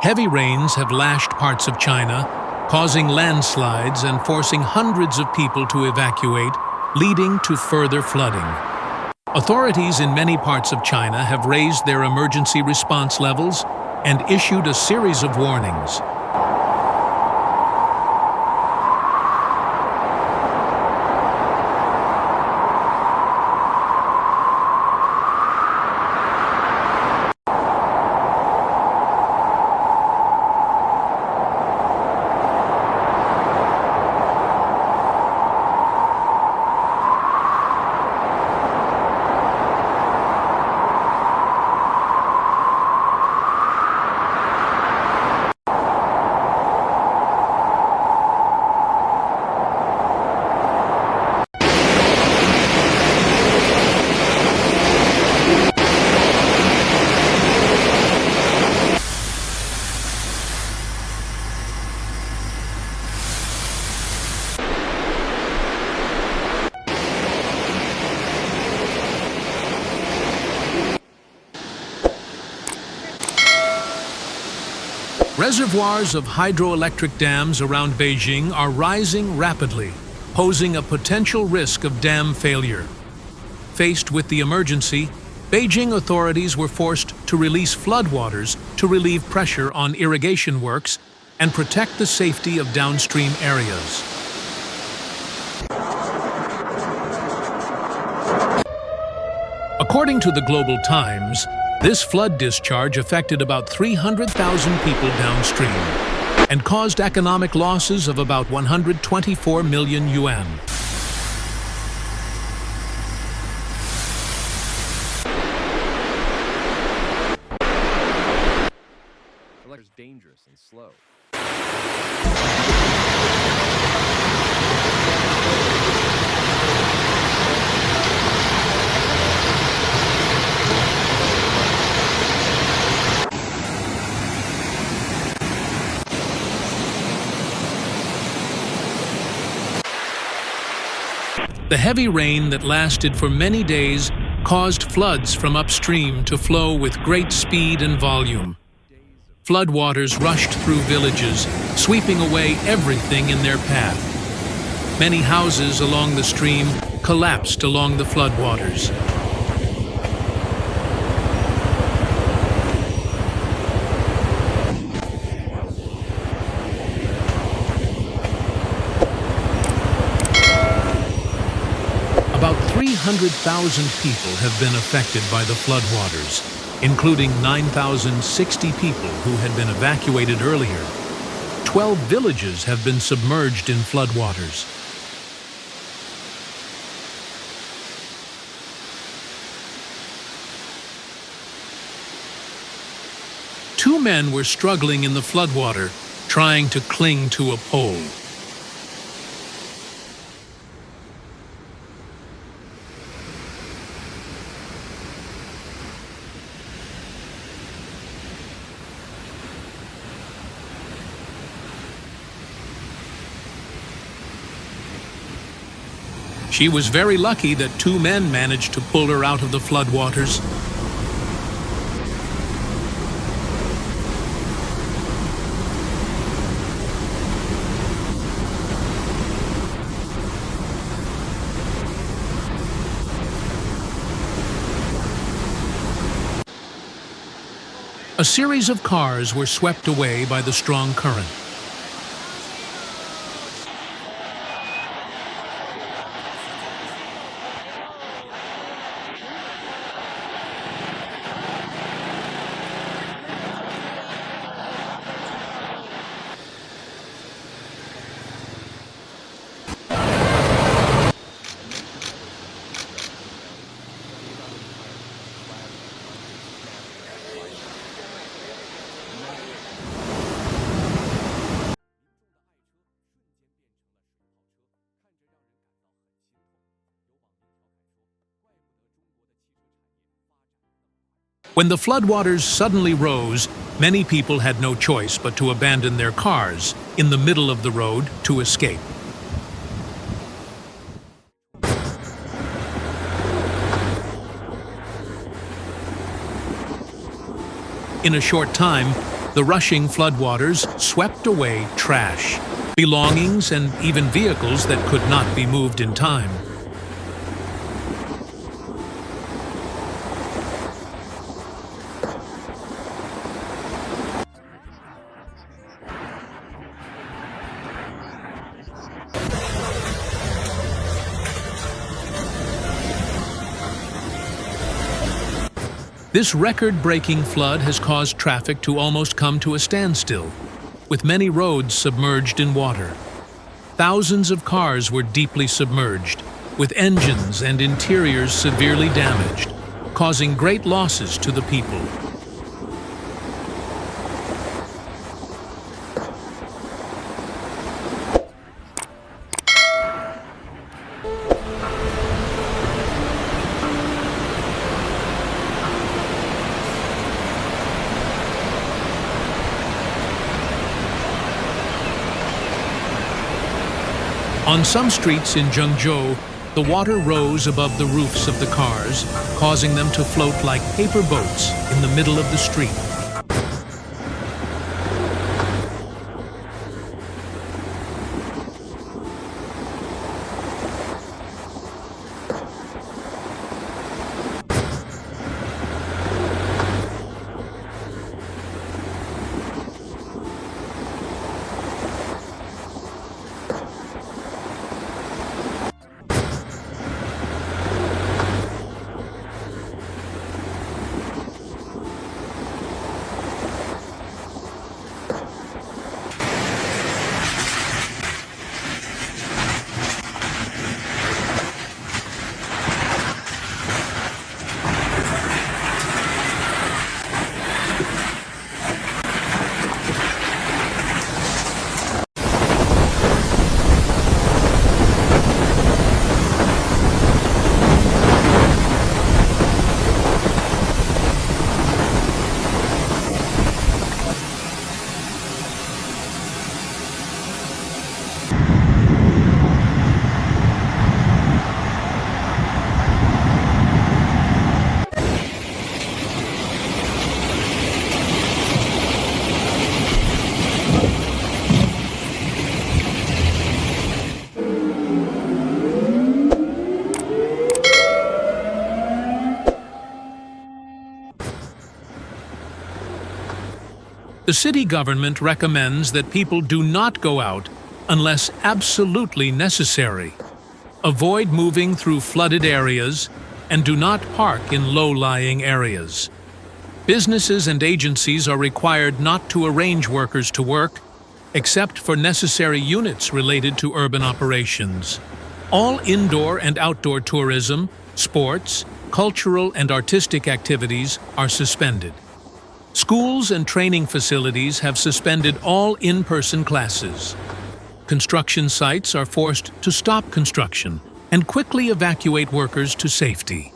Heavy rains have lashed parts of China, causing landslides and forcing hundreds of people to evacuate, leading to further flooding. Authorities in many parts of China have raised their emergency response levels and issued a series of warnings. Reservoirs of hydroelectric dams around Beijing are rising rapidly, posing a potential risk of dam failure. Faced with the emergency, Beijing authorities were forced to release floodwaters to relieve pressure on irrigation works and protect the safety of downstream areas. According to the Global Times, this flood discharge affected about 300,000 people downstream and caused economic losses of about 124 million yuan. It's dangerous and slow. The heavy rain that lasted for many days caused floods from upstream to flow with great speed and volume. Floodwaters rushed through villages, sweeping away everything in their path. Many houses along the stream collapsed along the floodwaters. About 300,000 people have been affected by the floodwaters, including 9,060 people who had been evacuated earlier. 12 villages have been submerged in floodwaters. Two men were struggling in the floodwater, trying to cling to a pole. She was very lucky that two men managed to pull her out of the floodwaters. A series of cars were swept away by the strong current. When the floodwaters suddenly rose, many people had no choice but to abandon their cars in the middle of the road to escape. In a short time, The rushing floodwaters swept away trash, belongings, and even vehicles that could not be moved in time. This record-breaking flood has caused traffic to almost come to a standstill, with many roads submerged in water. Thousands of cars were deeply submerged, with engines and interiors severely damaged, causing great losses to the people. On some streets in Zhengzhou, the water rose above the roofs of the cars, causing them to float like paper boats in the middle of the street. The city government recommends that people do not go out unless absolutely necessary. Avoid moving through flooded areas and do not park in low-lying areas. Businesses and agencies are required not to arrange workers to work, except for necessary units related to urban operations. All indoor and outdoor tourism, sports, cultural and artistic activities are suspended. Schools and training facilities have suspended all in-person classes. Construction sites are forced to stop construction and quickly evacuate workers to safety.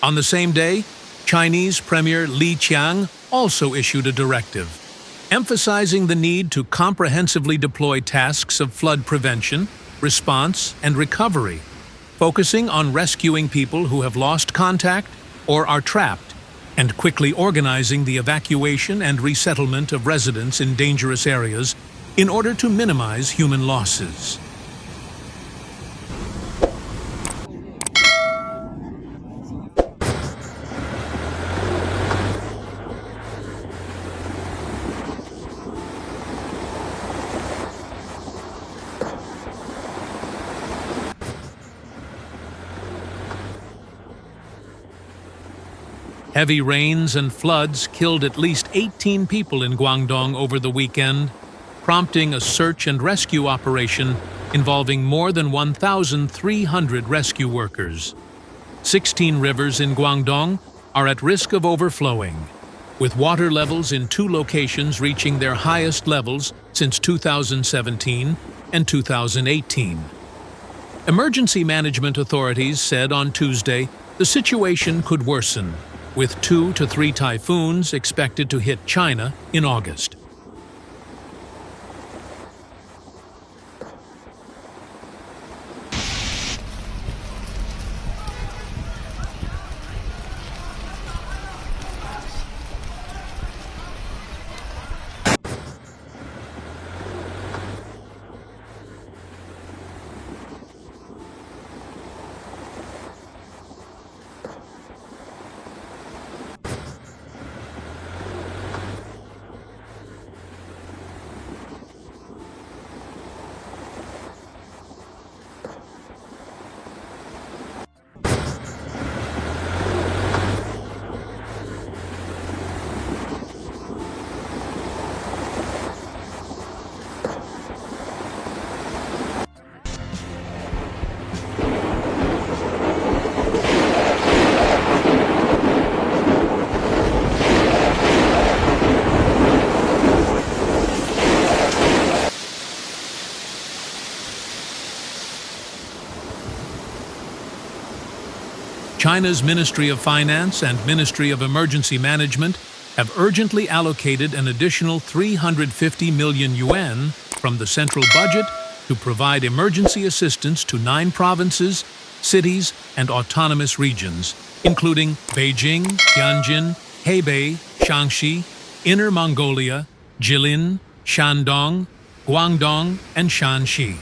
On the same day, Chinese Premier Li Qiang also issued a directive, emphasizing the need to comprehensively deploy tasks of flood prevention, response, and recovery, focusing on rescuing people who have lost contact or are trapped, and quickly organizing the evacuation and resettlement of residents in dangerous areas in order to minimize human losses. Heavy rains and floods killed at least 18 people in Guangdong over the weekend, prompting a search and rescue operation involving more than 1,300 rescue workers. 16 rivers in Guangdong are at risk of overflowing. with water levels in 2 locations reaching their highest levels since 2017 and 2018. Emergency management authorities said on Tuesday the situation could worsen, with 2 to 3 typhoons expected to hit China in August. China's Ministry of Finance and Ministry of Emergency Management have urgently allocated an additional 350 million yuan from the central budget to provide emergency assistance to 9 provinces, cities, and autonomous regions, including Beijing, Tianjin, Hebei, Shaanxi, Inner Mongolia, Jilin, Shandong, Guangdong, and Shanxi.